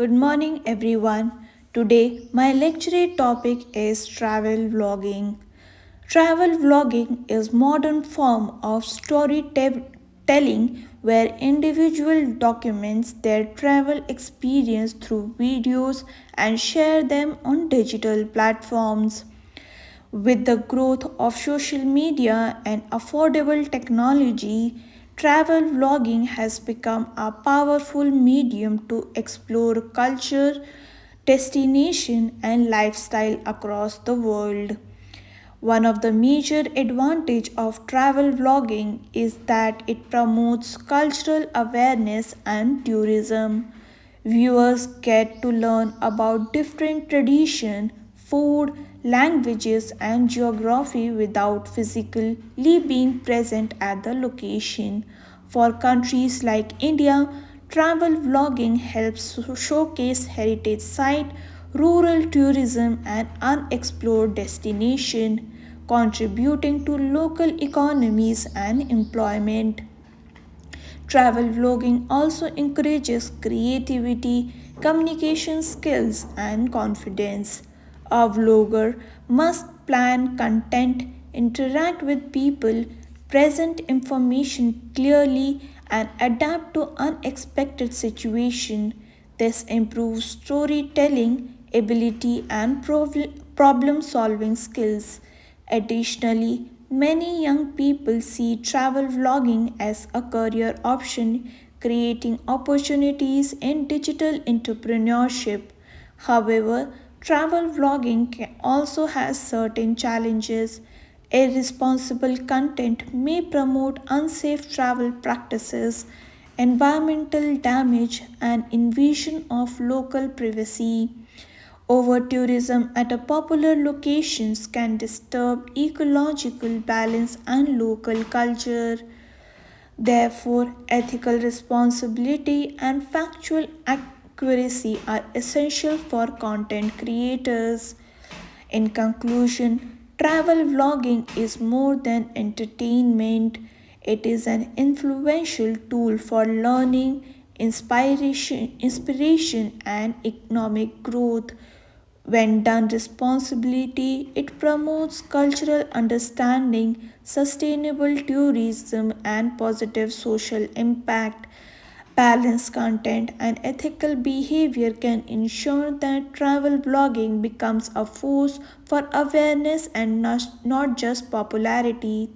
Good morning, everyone. Today, my lecture topic is travel vlogging. Travel vlogging is modern form of storytelling where individual documents their travel experience through videos and share them on digital platforms. With the growth of social media and affordable technology, travel vlogging has become a powerful medium to explore culture, destination, and lifestyle across the world. One of the major advantages of travel vlogging is that it promotes cultural awareness and tourism. Viewers get to learn about different traditions, food, languages, and geography without physically being present at the location. For countries like India, travel vlogging helps showcase heritage sites, rural tourism, and unexplored destinations, contributing to local economies and employment. Travel vlogging also encourages creativity, communication skills, and confidence. A vlogger must plan content, interact with people, present information clearly, and adapt to unexpected situations. This improves storytelling ability and problem solving skills. Additionally, many young people see travel vlogging as a career option, creating opportunities in digital entrepreneurship. However, travel vlogging can also has certain challenges. Irresponsible content may promote unsafe travel practices, environmental damage, and invasion of local privacy. Over tourism at a popular locations can disturb ecological balance and local culture. Therefore, ethical responsibility and factual accuracy are essential for content creators. In conclusion, travel vlogging is more than entertainment. It is an influential tool for learning, inspiration and economic growth. When done responsibly, it promotes cultural understanding, sustainable tourism, and positive social impact. Balanced content and ethical behavior can ensure that travel blogging becomes a force for awareness and not just popularity.